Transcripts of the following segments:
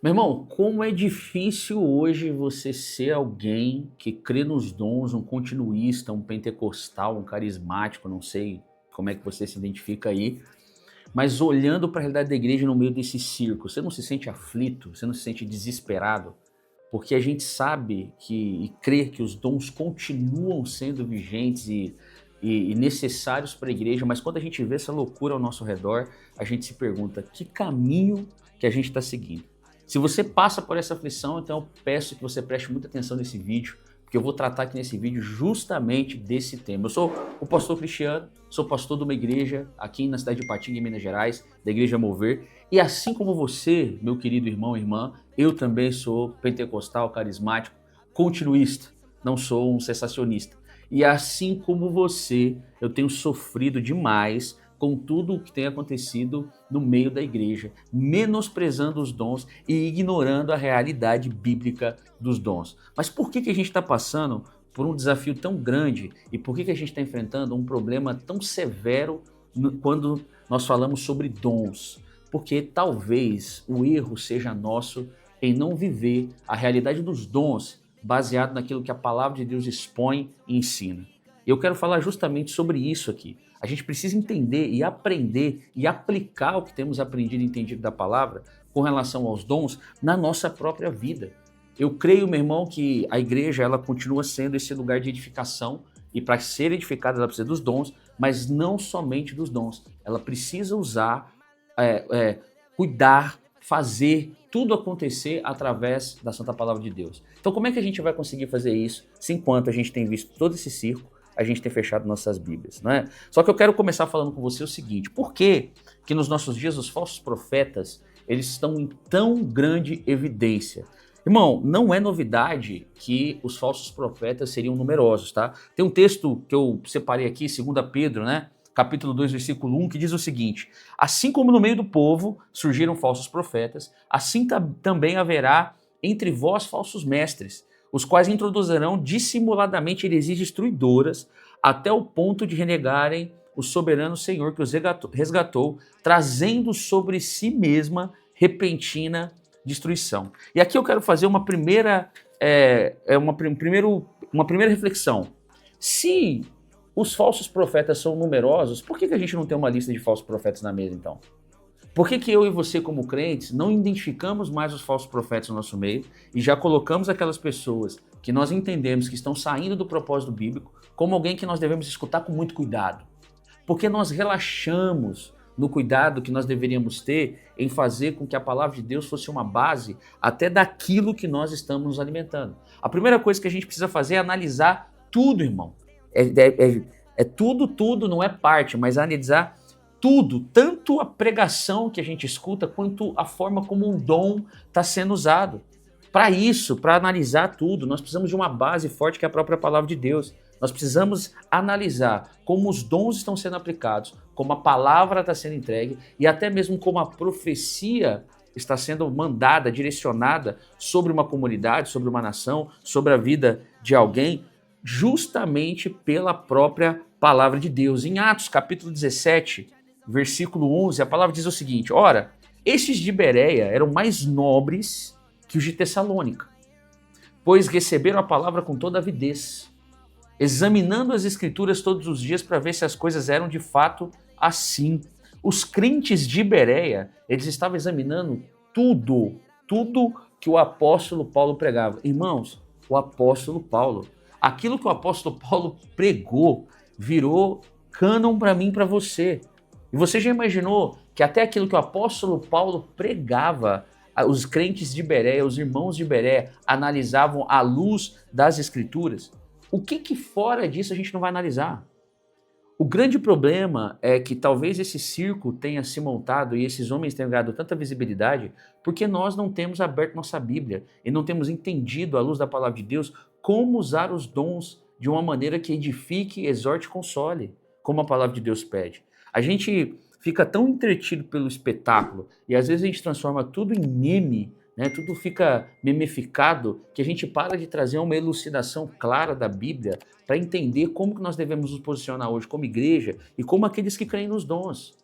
Meu irmão, como é difícil hoje você ser alguém que crê nos dons, um continuista, um pentecostal, um carismático, não sei como é que você se identifica aí, mas olhando para a realidade da igreja no meio desse circo, você não se sente aflito, você não se sente desesperado? Porque a gente sabe e crê que os dons continuam sendo vigentes e necessários para a igreja, mas quando a gente vê essa loucura ao nosso redor, a gente se pergunta que caminho que a gente está seguindo. Se você passa por essa aflição, então eu peço que você preste muita atenção nesse vídeo, porque eu vou tratar aqui nesse vídeo justamente desse tema. Eu sou o pastor Cristiano, sou pastor de uma igreja aqui na cidade de Ipatinga, em Minas Gerais, da Igreja Mover, e assim como você, meu querido irmão e irmã, eu também sou pentecostal, carismático, continuista, não sou um cessacionista. E assim como você, eu tenho sofrido demais com tudo o que tem acontecido no meio da igreja, menosprezando os dons e ignorando a realidade bíblica dos dons. Mas por que a gente está passando por um desafio tão grande e por que a gente está enfrentando um problema tão severo quando nós falamos sobre dons? Porque talvez o erro seja nosso em não viver a realidade dos dons baseado naquilo que a palavra de Deus expõe e ensina. Eu quero falar justamente sobre isso aqui. A gente precisa entender e aprender e aplicar o que temos aprendido e entendido da palavra com relação aos dons na nossa própria vida. Eu creio, meu irmão, que a igreja ela continua sendo esse lugar de edificação e para ser edificada ela precisa dos dons, mas não somente dos dons. Ela precisa usar, é, é, cuidar, fazer tudo acontecer através da Santa Palavra de Deus. Então, como é que a gente vai conseguir fazer isso se enquanto a gente tem visto todo esse circo, a gente tem fechado nossas Bíblias, não é? Só que eu quero começar falando com você o seguinte: por que nos nossos dias os falsos profetas eles estão em tão grande evidência? Irmão, não é novidade que os falsos profetas seriam numerosos, tá? Tem um texto que eu separei aqui, 2 Pedro, né? Capítulo 2, versículo 1, que diz o seguinte: assim como no meio do povo surgiram falsos profetas, assim também haverá entre vós falsos mestres, os quais introduzirão dissimuladamente heresias destruidoras, até o ponto de renegarem o soberano Senhor que os resgatou, trazendo sobre si mesma repentina destruição. E aqui eu quero fazer uma primeira, uma primeira reflexão. Se os falsos profetas são numerosos, por que a gente não tem uma lista de falsos profetas na mesa, então? Por que eu e você, como crentes, não identificamos mais os falsos profetas no nosso meio e já colocamos aquelas pessoas que nós entendemos que estão saindo do propósito bíblico como alguém que nós devemos escutar com muito cuidado? Porque nós relaxamos no cuidado que nós deveríamos ter em fazer com que a palavra de Deus fosse uma base até daquilo que nós estamos nos alimentando. A primeira coisa que a gente precisa fazer é analisar tudo, irmão. É tudo, tudo, não é parte, mas analisar tudo, tanto a pregação que a gente escuta, quanto a forma como um dom está sendo usado. Para isso, para analisar tudo, nós precisamos de uma base forte que é a própria palavra de Deus. Nós precisamos analisar como os dons estão sendo aplicados, como a palavra está sendo entregue e até mesmo como a profecia está sendo mandada, direcionada sobre uma comunidade, sobre uma nação, sobre a vida de alguém, justamente pela própria palavra de Deus. Em Atos capítulo 17, versículo 11, a palavra diz o seguinte: ora, estes de Bereia eram mais nobres que os de Tessalônica, pois receberam a palavra com toda avidez, examinando as escrituras todos os dias para ver se as coisas eram de fato assim. Os crentes de Bereia, eles estavam examinando tudo que o apóstolo Paulo pregava. Irmãos, o apóstolo Paulo, aquilo que o apóstolo Paulo pregou, virou cânon para mim e para você. E você já imaginou que até aquilo que o apóstolo Paulo pregava, os crentes de Bereia, os irmãos de Bereia, analisavam à luz das escrituras? O que fora disso a gente não vai analisar? O grande problema é que talvez esse circo tenha se montado e esses homens tenham ganhado tanta visibilidade porque nós não temos aberto nossa Bíblia e não temos entendido, à luz da palavra de Deus, como usar os dons de uma maneira que edifique, exorte e console, como a palavra de Deus pede. A gente fica tão entretido pelo espetáculo e às vezes a gente transforma tudo em meme, né? Tudo fica memificado, que a gente para de trazer uma elucidação clara da Bíblia para entender como que nós devemos nos posicionar hoje como igreja e como aqueles que creem nos dons.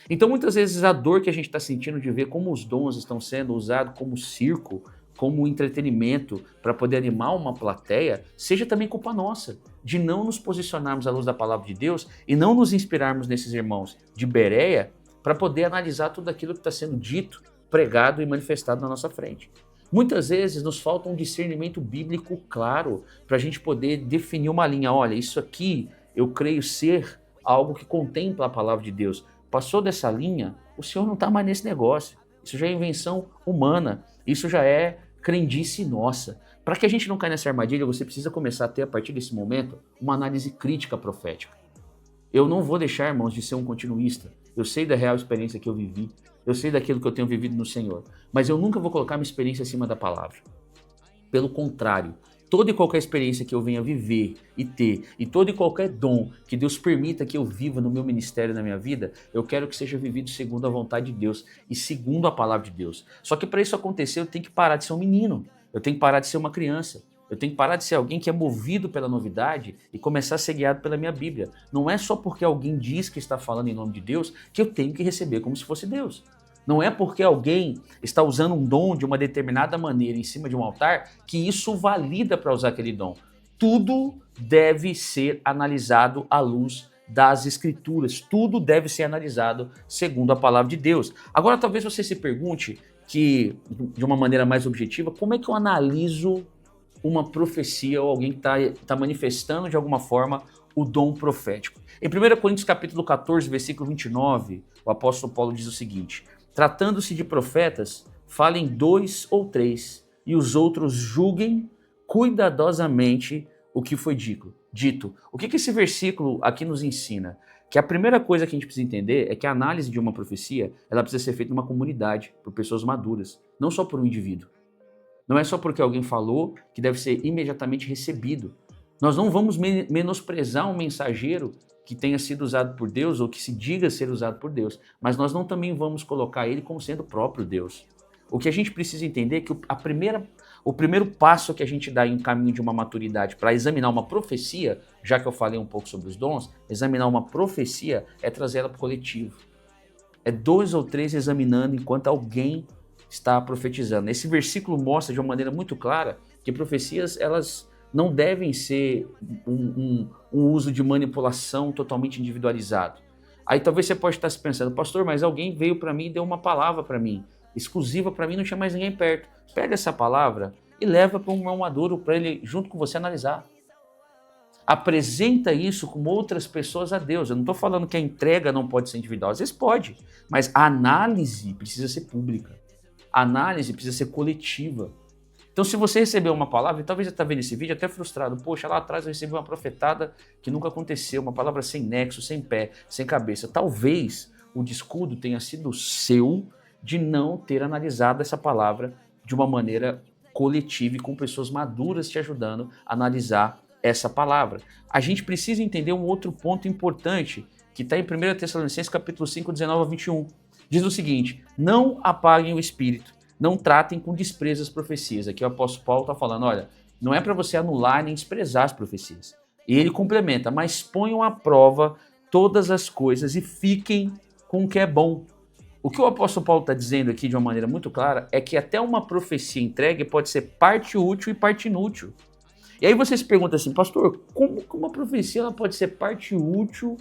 Então, muitas vezes, a dor que a gente está sentindo de ver como os dons estão sendo usados como circo, como entretenimento para poder animar uma plateia, seja também culpa nossa, de não nos posicionarmos à luz da palavra de Deus e não nos inspirarmos nesses irmãos de Bereia para poder analisar tudo aquilo que está sendo dito, pregado e manifestado na nossa frente. Muitas vezes nos falta um discernimento bíblico claro para a gente poder definir uma linha. Olha, isso aqui eu creio ser algo que contempla a palavra de Deus. Passou dessa linha, o Senhor não está mais nesse negócio. Isso já é invenção humana. Isso já é crendice nossa. Para que a gente não caia nessa armadilha, você precisa começar a ter, a partir desse momento, uma análise crítica profética. Eu não vou deixar, irmãos, de ser um continuista. Eu sei da real experiência que eu vivi. Eu sei daquilo que eu tenho vivido no Senhor. Mas eu nunca vou colocar minha experiência acima da palavra. Pelo contrário, toda e qualquer experiência que eu venha viver e ter, e todo e qualquer dom que Deus permita que eu viva no meu ministério, na minha vida, eu quero que seja vivido segundo a vontade de Deus e segundo a palavra de Deus. Só que para isso acontecer, eu tenho que parar de ser um menino. Eu tenho que parar de ser uma criança. Eu tenho que parar de ser alguém que é movido pela novidade e começar a ser guiado pela minha Bíblia. Não é só porque alguém diz que está falando em nome de Deus que eu tenho que receber como se fosse Deus. Não é porque alguém está usando um dom de uma determinada maneira em cima de um altar que isso valida para usar aquele dom. Tudo deve ser analisado à luz das Escrituras. Tudo deve ser analisado segundo a palavra de Deus. Agora, talvez você se pergunte que, de uma maneira mais objetiva, como é que eu analiso uma profecia ou alguém que está manifestando de alguma forma o dom profético? Em 1 Coríntios capítulo 14, versículo 29, o apóstolo Paulo diz o seguinte: tratando-se de profetas, falem 2 ou 3, e os outros julguem cuidadosamente o que foi dito. O que esse versículo aqui nos ensina? Que a primeira coisa que a gente precisa entender é que a análise de uma profecia, ela precisa ser feita numa comunidade, por pessoas maduras, não só por um indivíduo. Não é só porque alguém falou que deve ser imediatamente recebido. Nós não vamos menosprezar um mensageiro que tenha sido usado por Deus ou que se diga ser usado por Deus, mas nós não também vamos colocar ele como sendo o próprio Deus. O que a gente precisa entender é que o primeiro passo que a gente dá em um caminho de uma maturidade para examinar uma profecia, já que eu falei um pouco sobre os dons, examinar uma profecia é trazer ela para o coletivo. É 2 ou 3 examinando enquanto alguém está profetizando. Esse versículo mostra de uma maneira muito clara que profecias, elas não devem ser um uso de manipulação totalmente individualizado. Aí talvez você pode estar se pensando, pastor, mas alguém veio para mim e deu uma palavra para mim, exclusiva para mim, não tinha mais ninguém perto. Pega essa palavra e leva para um irmão maduro para ele, junto com você, analisar. Apresenta isso com outras pessoas a Deus. Eu não estou falando que a entrega não pode ser individual, às vezes pode, mas a análise precisa ser pública. A análise precisa ser coletiva. Então, se você recebeu uma palavra, e talvez você está vendo esse vídeo até frustrado, poxa, lá atrás eu recebi uma profetada que nunca aconteceu, uma palavra sem nexo, sem pé, sem cabeça. Talvez o descuido tenha sido seu de não ter analisado essa palavra de uma maneira coletiva e com pessoas maduras te ajudando a analisar essa palavra. A gente precisa entender um outro ponto importante que está em 1 Tessalonicenses capítulo 5, 19 a 21. Diz o seguinte: não apaguem o espírito, não tratem com desprezo as profecias. Aqui o apóstolo Paulo está falando, olha, não é para você anular nem desprezar as profecias. E ele complementa, mas ponham à prova todas as coisas e fiquem com o que é bom. O que o apóstolo Paulo está dizendo aqui de uma maneira muito clara é que até uma profecia entregue pode ser parte útil e parte inútil. E aí você se pergunta assim, pastor, como que uma profecia ela pode ser parte útil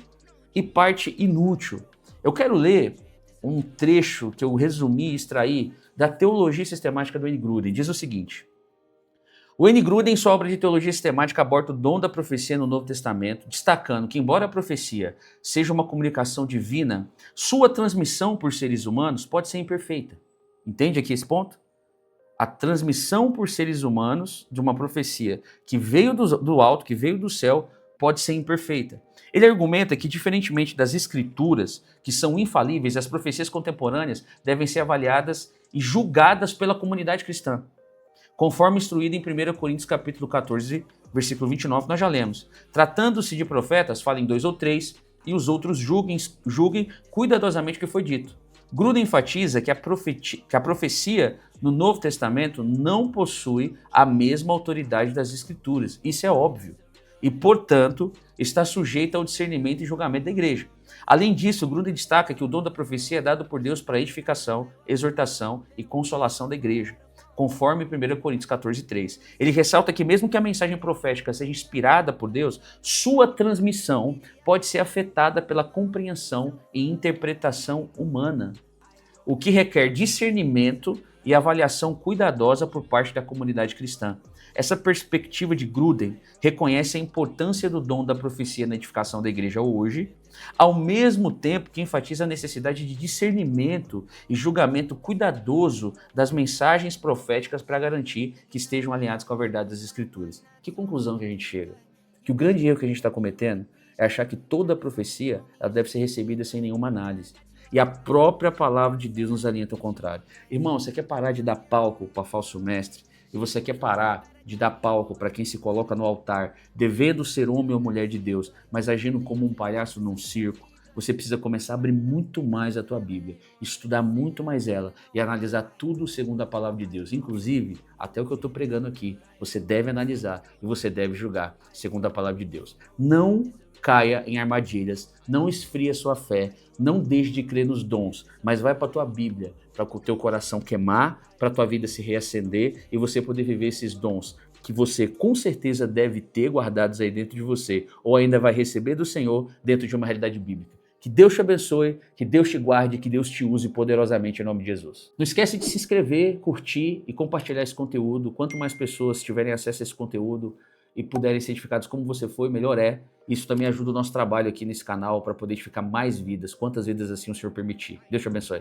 e parte inútil? Eu quero ler um trecho que eu resumi e extraí da Teologia Sistemática do Wayne Grudem. Diz o seguinte: o Wayne Grudem, em sua obra de Teologia Sistemática, aborda o dom da profecia no Novo Testamento, destacando que, embora a profecia seja uma comunicação divina, sua transmissão por seres humanos pode ser imperfeita. Entende aqui esse ponto? A transmissão por seres humanos de uma profecia que veio do alto, que veio do céu, pode ser imperfeita. Ele argumenta que, diferentemente das escrituras, que são infalíveis, as profecias contemporâneas devem ser avaliadas e julgadas pela comunidade cristã. Conforme instruído em 1 Coríntios capítulo 14, versículo 29, nós já lemos. Tratando-se de profetas, falem 2 ou 3, e os outros julguem cuidadosamente o que foi dito. Grudem enfatiza que a profecia no Novo Testamento não possui a mesma autoridade das Escrituras. Isso é óbvio. E, portanto, está sujeita ao discernimento e julgamento da igreja. Além disso, o Gruden destaca que o dom da profecia é dado por Deus para edificação, exortação e consolação da igreja, conforme 1 Coríntios 14:3. Ele ressalta que mesmo que a mensagem profética seja inspirada por Deus, sua transmissão pode ser afetada pela compreensão e interpretação humana, o que requer discernimento e avaliação cuidadosa por parte da comunidade cristã. Essa perspectiva de Gruden reconhece a importância do dom da profecia na edificação da igreja hoje, ao mesmo tempo que enfatiza a necessidade de discernimento e julgamento cuidadoso das mensagens proféticas para garantir que estejam alinhadas com a verdade das Escrituras. Que conclusão que a gente chega? Que o grande erro que a gente está cometendo é achar que toda profecia ela deve ser recebida sem nenhuma análise. E a própria palavra de Deus nos alinha ao contrário. Irmão, você quer parar de dar palco para falso mestre? E você quer parar de dar palco para quem se coloca no altar, devendo ser homem ou mulher de Deus, mas agindo como um palhaço num circo? Você precisa começar a abrir muito mais a tua Bíblia, estudar muito mais ela e analisar tudo segundo a palavra de Deus. Inclusive, até o que eu estou pregando aqui, você deve analisar e você deve julgar segundo a palavra de Deus. Não caia em armadilhas, não esfria sua fé, não deixe de crer nos dons, mas vai para a tua Bíblia, para o teu coração queimar, para a tua vida se reacender e você poder viver esses dons que você com certeza deve ter guardados aí dentro de você, ou ainda vai receber do Senhor dentro de uma realidade bíblica. Que Deus te abençoe, que Deus te guarde, que Deus te use poderosamente em nome de Jesus. Não esquece de se inscrever, curtir e compartilhar esse conteúdo. Quanto mais pessoas tiverem acesso a esse conteúdo e puderem ser edificados como você foi, melhor é. Isso também ajuda o nosso trabalho aqui nesse canal para poder edificar mais vidas, quantas vidas assim o Senhor permitir. Deus te abençoe.